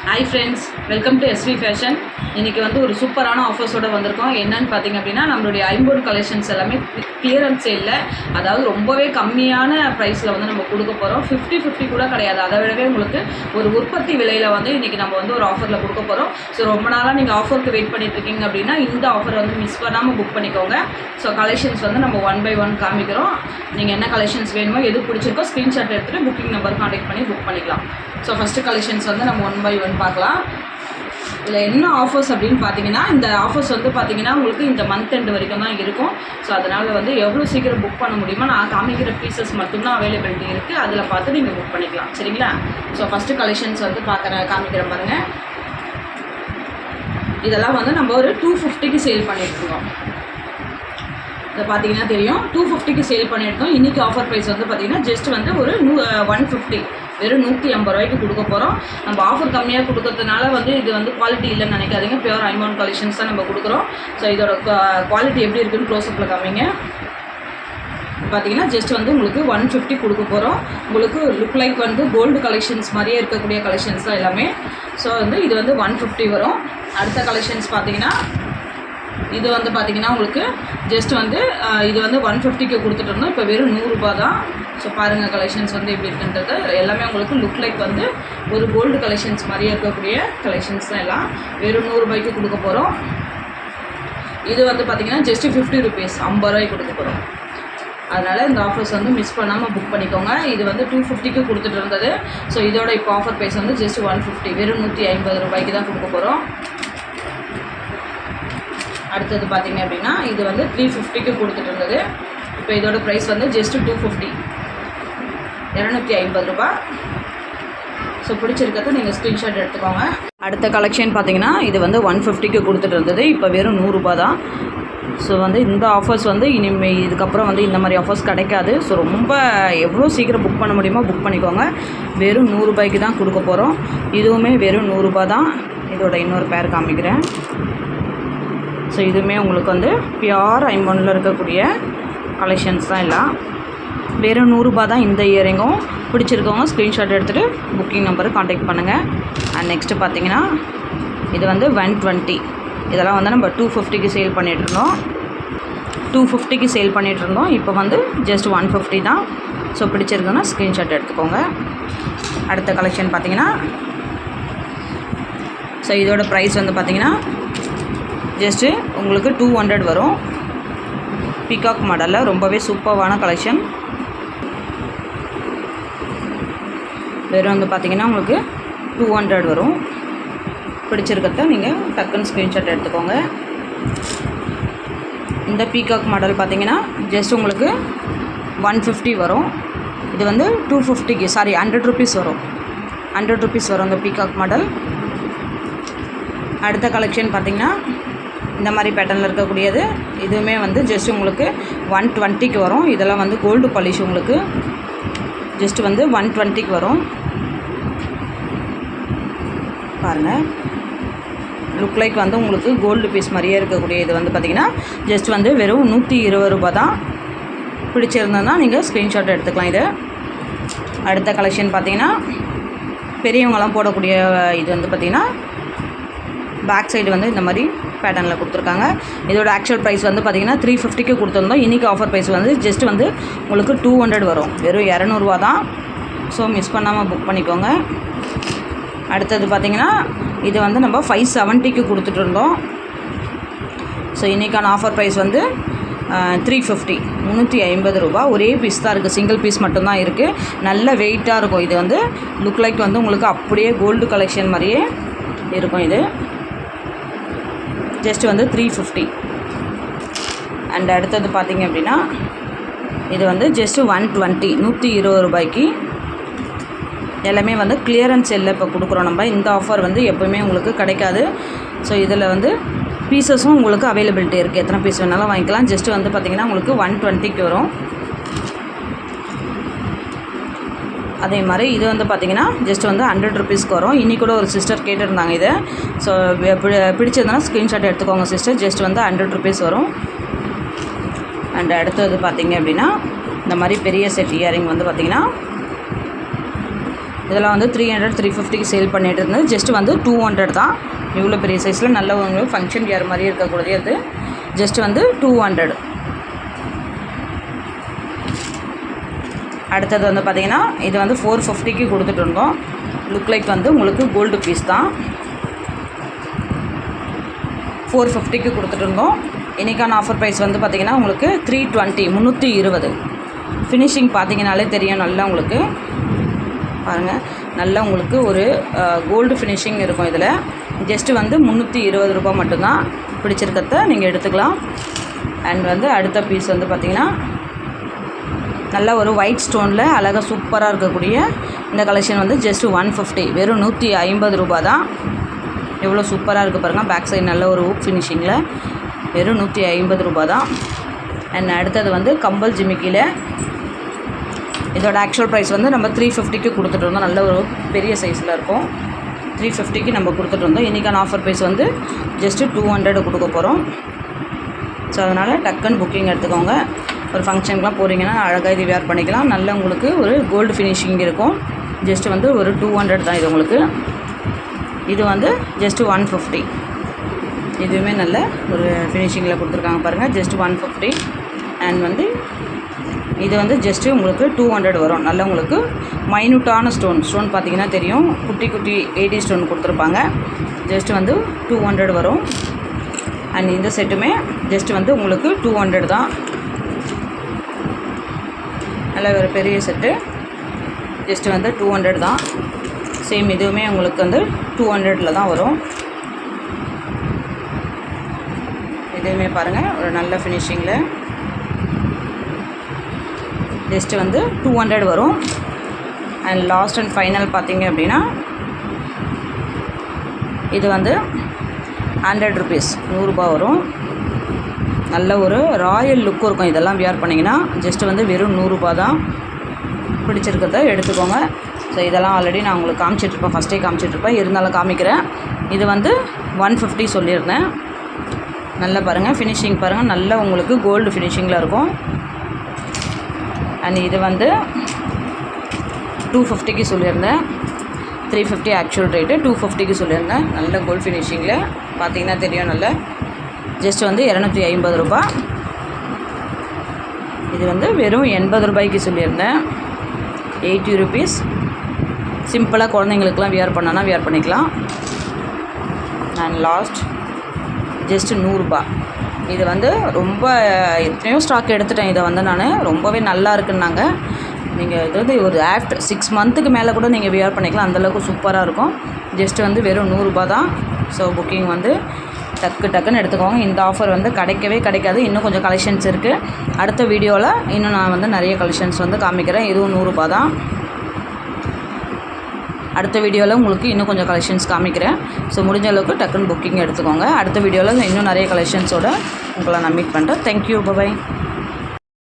Hi friends, welcome to SV fashion. இன்றைக்கி வந்து ஒரு சூப்பரான ஆஃபர்ஸோடு வந்திருக்கோம். என்னென்னு பார்த்தீங்க அப்படின்னா, நம்மளுடைய ஐம்போர்ட் கலெக்ஷன்ஸ் எல்லாமே கிளியரன்ஸ் சேலில், அதாவது ரொம்பவே கம்மியான ப்ரைஸில் வந்து நம்ம கொடுக்க போகிறோம். 50-50 கூட கிடையாது. அதை விடவே உங்களுக்கு ஒரு உற்பத்தி விலையில் வந்து இன்றைக்கி நம்ம வந்து ஒரு ஆஃபரில் கொடுக்க போகிறோம். ஸோ ரொம்ப நாளாக நீங்கள் ஆஃபருக்கு வெயிட் பண்ணிட்டுருக்கீங்க அப்படின்னா இந்த ஆஃபர் வந்து மிஸ் பண்ணாமல் புக் பண்ணிக்கோங்க. ஸோ கலெக்ஷன்ஸ் வந்து நம்ம 1 by 1 காமிக்கிறோம். நீங்கள் என்ன கலெக்ஷன்ஸ் வேணுமோ, எது பிடிச்சிருக்கோ ஸ்க்ரீன்ஷாட் எடுத்துகிட்டு புக்கிங் நம்பர் கான்டெக்ட் பண்ணி புக் பண்ணிக்கலாம். ஸோ ஃபஸ்ட்டு கலெக்ஷன்ஸ் வந்து நம்ம 1 by 1 பார்க்கலாம். இதில் என்ன ஆஃபர்ஸ் அப்படின்னு பார்த்தீங்கன்னா, இந்த ஆஃபர்ஸ் வந்து பார்த்தீங்கன்னா உங்களுக்கு இந்த மந்த் எண்ட் வரைக்கும் தான் இருக்கும். ஸோ அதனால் வந்து எவ்வளோ சீக்கிரம் புக் பண்ண முடியுமோ, நான் காமிக்கிற பீசஸ் மட்டும்தான் அவைலபிலிட்டி இருக்குது. அதில் பார்த்து நீங்கள் புக் பண்ணிக்கலாம். சரிங்களா? ஸோ ஃபஸ்ட்டு கலெக்ஷன்ஸ் வந்து காமிக்கிறேன் பாருங்கள். இதெல்லாம் வந்து நம்ம ஒரு 250க்கு சேல் பண்ணிட்டுருக்கோம். இதை பார்த்தீங்கன்னா தெரியும், 250க்கு சேல் பண்ணியிருக்கோம். இன்றைக்கி ஆஃபர் ப்ரைஸ் வந்து பார்த்திங்கன்னா ஜஸ்ட் வந்து ஒரு 150, வெறும் 150 ரூபாய்க்கு கொடுக்க போகிறோம். நம்ம ஆஃபர் கம்மியாக கொடுக்கறதுனால வந்து இது வந்து குவாலிட்டி இல்லைன்னு நினைக்காதீங்க. பியூர் ஐம்போர்ட் கலெக்ஷன்ஸ் தான் நம்ம கொடுக்குறோம். ஸோ இதோட குவாலிட்டி எப்படி இருக்குன்னு க்ளோஸ்அப்பில் காமிங்க. பார்த்தீங்கன்னா ஜஸ்ட் வந்து உங்களுக்கு 150 கொடுக்க போகிறோம். உங்களுக்கு லுக் லைக் வந்து கோல்டு கலெக்ஷன்ஸ் மாதிரியே இருக்கக்கூடிய கலெக்ஷன்ஸ் தான் எல்லாமே. ஸோ வந்து இது வந்து 150 வரும். அடுத்த கலெக்ஷன்ஸ் பார்த்தீங்கன்னா இது வந்து பார்த்திங்கன்னா உங்களுக்கு ஜஸ்ட் வந்து இது வந்து 150க்கு கொடுத்துட்டு இருந்தோம். இப்போ வெறும் 100 ரூபா தான். ஸோ பாருங்கள் கலெக்ஷன்ஸ் வந்து எப்படி இருக்குன்றது. எல்லாமே உங்களுக்கு லுக் லைக் வந்து ஒரு கோல்டு கலெக்ஷன்ஸ் மாதிரியே இருக்கக்கூடிய கலெக்ஷன்ஸ் தான் எல்லாம். வெறும் 100 ரூபாய்க்கு கொடுக்க போகிறோம். இது வந்து பார்த்திங்கன்னா ஜஸ்ட் 50 ருபீஸ், 50 ரூபாய்க்கு கொடுக்க போகிறோம். அதனால் இந்த ஆஃபர்ஸ் வந்து மிஸ் பண்ணாமல் புக் பண்ணிக்கோங்க. இது வந்து 250க்கு கொடுத்துட்டு இருந்தது. ஸோ இதோட இப்போ ஆஃபர் ப்ரைஸ் வந்து ஜஸ்ட் 150, வெறும் 150 ரூபாய்க்கு தான் கொடுக்க போகிறோம். அடுத்தது பார்த்திங்க அப்படின்னா இது வந்து 350க்கு கொடுத்துட்டு இருந்தது. இப்போ இதோட ப்ரைஸ் வந்து ஜஸ்ட் 250, 250 ரூபா. ஸோ பிடிச்சிருக்கிறது நீங்கள் ஸ்க்ரீன்ஷாட் எடுத்துக்கோங்க. அடுத்த கலெக்ஷன் பார்த்திங்கன்னா இது வந்து 150க்கு கொடுத்துட்டு இருந்தது. இப்போ வெறும் 100 ரூபா தான். ஸோ வந்து இந்த ஆஃபர்ஸ் வந்து இனிமேல் இதுக்கப்புறம் வந்து இந்த மாதிரி ஆஃபர்ஸ் கிடைக்காது. ஸோ ரொம்ப எவ்வளோ சீக்கிரம் புக் பண்ண முடியுமோ புக் பண்ணிக்கோங்க. வெறும் 100 ரூபாய்க்கு தான் கொடுக்க போகிறோம். இதுவுமே வெறும் 100 ரூபா தான். இதோட இன்னொரு பேர் காமிக்கிறேன். ஸோ இதுவுமே உங்களுக்கு வந்து பியூர் ஐம்போர்டில் இருக்கக்கூடிய கலெக்ஷன்ஸ் தான் எல்லாம். வெறும் 100 ரூபா தான் இந்த இயரிங்கும். பிடிச்சிருக்கவங்க ஸ்க்ரீன்ஷாட் எடுத்துகிட்டு புக்கிங் நம்பரை கான்டாக்ட் பண்ணுங்கள். அண்ட் நெக்ஸ்ட்டு பார்த்தீங்கன்னா இது வந்து 120. இதெல்லாம் வந்து நம்ம 250க்கு சேல் பண்ணிகிட்ருந்தோம். 250க்கு சேல் பண்ணிகிட்ருந்தோம். இப்போ வந்து ஜஸ்ட் 150 தான். ஸோ பிடிச்சிருக்குன்னா ஸ்க்ரீன்ஷாட் எடுத்துக்கோங்க. அடுத்த கலெக்ஷன் பார்த்தீங்கன்னா ஸோ இதோட ப்ரைஸ் வந்து பார்த்திங்கன்னா ஜஸ்ட்டு உங்களுக்கு 200 வரும். பீகாக் மாடலில் ரொம்பவே சூப்பரான கலெக்ஷன். வெறும் வந்து பார்த்திங்கன்னா உங்களுக்கு 200 வரும். பிடிச்சிருக்கிறத நீங்கள் டக்குன்னு ஸ்க்ரீன்ஷாட் எடுத்துக்கோங்க. இந்த பீகாக் மாடல் பார்த்திங்கன்னா ஜஸ்ட் உங்களுக்கு 150 வரும். இது வந்து 250க்கு 100 ருபீஸ் வரும். 100 ருபீஸ் வரும் இந்த பீகாக் மாடல். அடுத்த கலெக்ஷன் பார்த்திங்கன்னா இந்த மாதிரி பேட்டர்னில் இருக்கக்கூடியது. இதுவுமே வந்து ஜஸ்ட் உங்களுக்கு 120க்கு வரும். இதெல்லாம் வந்து கோல்டு பாலிஷ். உங்களுக்கு ஜஸ்ட் வந்து 120க்கு வரும். பாருங்கள், லுக் லைக் வந்து உங்களுக்கு கோல்டு பீஸ் மாதிரியே இருக்கக்கூடிய இது வந்து பார்த்திங்கன்னா ஜஸ்ட் வந்து வெறும் 120 ரூபா தான். பிடிச்சிருந்ததுன்னா நீங்கள் ஸ்க்ரீன்ஷாட் எடுத்துக்கலாம். இது அடுத்த கலெக்ஷன் பார்த்திங்கன்னா பெரியவங்களாம் போடக்கூடிய இது வந்து பார்த்திங்கன்னா பேக் சைடு வந்து இந்த மாதிரி பேட்டர்னில் கொடுத்துருக்காங்க. இதோட ஆக்சுவல் ப்ரைஸ் வந்து பார்த்திங்கன்னா 350க்கு கொடுத்துருந்தோம். இன்றைக்கி ஆஃபர் ப்ரைஸ் வந்து ஜஸ்ட் வந்து உங்களுக்கு 200 வரும். வெறும் 200 ரூபா தான். ஸோ மிஸ் பண்ணாமல் புக் பண்ணிக்கோங்க. அடுத்தது பார்த்திங்கன்னா இது வந்து நம்ம 570க்கு கொடுத்துட்டு இருந்தோம். ஸோ இன்றைக்கான ஆஃபர் ப்ரைஸ் வந்து 350, 350 ரூபா. ஒரே பீஸ் தான் இருக்குது, சிங்கிள் பீஸ் மட்டும்தான் இருக்குது. நல்ல வெயிட்டாக இருக்கும். இது வந்து லுக் லைக் வந்து உங்களுக்கு அப்படியே கோல்டு கலெக்ஷன் மாதிரியே இருக்கும். இது ஜஸ்ட் வந்து 350. அண்ட் அடுத்தது பார்த்திங்க அப்படின்னா இது வந்து ஜஸ்ட்டு 120, 120 ரூபாய்க்கு. எல்லாமே வந்து கிளியரன்ஸ் செல்லில் இப்போ கொடுக்குறோம் நம்ம. இந்த ஆஃபர் வந்து எப்போவுமே உங்களுக்கு கிடைக்காது. ஸோ இதில் வந்து பீசஸும் உங்களுக்கு அவைலபிலிட்டி இருக்குது. எத்தனை பீஸ் வேணாலும் வாங்கிக்கலாம். ஜஸ்ட்டு வந்து பார்த்திங்கன்னா உங்களுக்கு 120க்கு வரும். அதே மாதிரி இது வந்து பார்த்திங்கன்னா ஜஸ்ட் வந்து 100 ருபீஸ்க்கு வரும். இன்றைக்கி கூட ஒரு சிஸ்டர் கேட்டிருந்தாங்க இதை. ஸோ பிடிச்சதுன்னா ஸ்க்ரீன்ஷாட் எடுத்துக்கோங்க சிஸ்டர். ஜஸ்ட் வந்து 100 ருபீஸ் வரும். அண்ட் அடுத்தது பார்த்திங்க அப்படின்னா இந்த மாதிரி பெரிய செட் இயரிங் வந்து பார்த்திங்கன்னா இதெல்லாம் வந்து 300 350க்கு சேல் பண்ணிகிட்டு இருந்தது. ஜஸ்ட் வந்து 200 தான். இவ்வளோ பெரிய சைஸில் நல்ல உங்களுக்கு ஃபங்க்ஷன் வியர் மாதிரியே இருக்கக்கூடியது. ஜஸ்ட் வந்து 200. அடுத்தது வந்து பார்த்திங்கன்னா இது வந்து 450க்கு கொடுத்துட்டு இருந்தோம். லுக் லைக் வந்து உங்களுக்கு கோல்டு பீஸ் தான். 450க்கு கொடுத்துட்டு இருந்தோம். இன்றைக்கான ஆஃபர் ப்ரைஸ் வந்து பார்த்திங்கன்னா உங்களுக்கு 320 320. ஃபினிஷிங் பார்த்திங்கனாலே தெரியும் நல்லா உங்களுக்கு பாருங்கள். நல்லா உங்களுக்கு ஒரு கோல்டு ஃபினிஷிங் இருக்கும். இதில் ஜஸ்ட்டு வந்து 320 ரூபா மட்டும்தான். பிடிச்சிருக்கிறத நீங்கள் எடுத்துக்கலாம். அண்ட் வந்து அடுத்த பீஸ் வந்து பார்த்திங்கன்னா நல்லா ஒரு ஒயிட் ஸ்டோனில் அழகாக சூப்பராக இருக்கக்கூடிய இந்த கலெக்ஷன் வந்து ஜஸ்ட்டு 150 வெறும் 150 ரூபா தான். எவ்வளோ சூப்பராக இருக்குது பாருங்கள். பேக் சைடு நல்ல ஒரு ஊக் ஃபினிஷிங்கில் வெறும் 150 ரூபா தான். அண்ட் அடுத்தது வந்து கம்பல் ஜிமிக்கியில் இதோட ஆக்சுவல் ப்ரைஸ் வந்து நம்ம 350க்கு கொடுத்துட்டு இருந்தோம். நல்ல ஒரு பெரிய சைஸில் இருக்கும். 350க்கு நம்ம கொடுத்துட்டு இருந்தோம். இன்றைக்கான ஆஃபர் ப்ரைஸ் வந்து ஜஸ்ட்டு 200 கொடுக்க போகிறோம். ஸோ அதனால் டக்குன்னு புக்கிங் எடுத்துக்கோங்க. ஒரு ஃபங்க்ஷனுக்குலாம் போகிறீங்கன்னா அழகாக இது வேர் பண்ணிக்கலாம். நல்ல உங்களுக்கு ஒரு கோல்டு ஃபினிஷிங் இருக்கும். ஜஸ்ட்டு வந்து ஒரு 200 தான் இது உங்களுக்கு. இது வந்து ஜஸ்ட்டு 150. இதுவுமே நல்ல ஒரு ஃபினிஷிங்கில் கொடுத்துருக்காங்க பாருங்கள். ஜஸ்ட்டு 150. அண்ட் வந்து இது வந்து ஜஸ்ட்டு உங்களுக்கு 200 வரும். நல்ல உங்களுக்கு மைனூட்டான ஸ்டோன் பார்த்திங்கன்னா தெரியும். குட்டி குட்டி 80 ஸ்டோன் கொடுத்துருப்பாங்க. ஜஸ்ட்டு வந்து 200 வரும். அண்ட் இந்த செட்டுமே ஜஸ்ட்டு வந்து உங்களுக்கு 200 தான். நல்ல ஒரு பெரிய செட்டு ஜஸ்ட்டு வந்து 200 தான். சேம் இதுவுமே உங்களுக்கு வந்து 200ல் தான் வரும். இதுவுமே பாருங்கள் ஒரு நல்ல ஃபினிஷிங்கில் ஜஸ்ட்டு வந்து 200 வரும். அண்ட் லாஸ்ட் அண்ட் ஃபைனல் பார்த்திங்க அப்படின்னா இது வந்து 100 ருபீஸ் 100 ரூபா வரும். நல்ல ஒரு ராயல் லுக்கும் இருக்கும். இதெல்லாம் வியர் பண்ணிங்கன்னா ஜஸ்ட்டு வந்து வெறும் 100 ரூபா தான். பிடிச்சிருக்கிறத எடுத்துக்கோங்க. ஸோ இதெல்லாம் ஆல்ரெடி நான் உங்களுக்கு காமிச்சிட்ருப்பேன். ஃபஸ்ட்டே காமிச்சிட்ருப்பேன். இருந்தாலும் காமிக்கிறேன். இது வந்து 150 சொல்லியிருந்தேன். நல்லா பாருங்கள் ஃபினிஷிங் பாருங்கள். நல்லா உங்களுக்கு கோல்டு ஃபினிஷிங்கில் இருக்கும். அண்ட் இது வந்து 250க்கு சொல்லியிருந்தேன். 350 ஆக்சுவல் ரேட்டு. 250க்கு சொல்லியிருந்தேன். நல்ல கோல்டு ஃபினிஷிங்கில் பார்த்திங்கன்னா தெரியும். நல்ல ஜஸ்ட் வந்து 250 ரூபா. இது வந்து வெறும் 80 ரூபாய்க்கு சொல்லியிருந்தேன். 80 ருபீஸ். சிம்பிளாக குழந்தைங்களுக்குலாம் வியர் பண்ணனா வியர் பண்ணிக்கலாம். அண்ட் லாஸ்ட் ஜஸ்ட்டு 100 ரூபா. இது வந்து ரொம்ப எத்தனையோ ஸ்டாக் எடுத்துட்டேன். இதை வந்து நான் ரொம்பவே நல்லா இருக்குன்னாங்க. நீங்கள் இது வந்து ஒரு ஆஃப்டர் 6 மந்த்துக்கு மேலே கூட நீங்கள் வியர் பண்ணிக்கலாம். அந்தளவுக்கு சூப்பராக இருக்கும். ஜஸ்ட்டு வந்து வெறும் 100 ரூபா தான். ஸோ புக்கிங் வந்து டக்குன்னு எடுத்துக்கோங்க. இந்த ஆஃபர் வந்து கிடைக்காது. இன்னும் கொஞ்சம் கலெக்ஷன்ஸ் இருக்குது. அடுத்த வீடியோவில் இன்னும் நான் வந்து நிறைய கலெக்ஷன்ஸ் வந்து காமிக்கிறேன். இதுவும் 100 ரூபா தான். அடுத்த வீடியோவில் உங்களுக்கு இன்னும் கொஞ்சம் கலெக்ஷன்ஸ் காமிக்கிறேன். ஸோ முடிஞ்ச அளவுக்கு டக்குன்னு புக்கிங் எடுத்துக்கோங்க. அடுத்த வீடியோவில் இன்னும் நிறைய கலெக்ஷன்ஸோடு உங்களை நான் மீட் பண்ணுறேன். தேங்க்யூ. பாய்.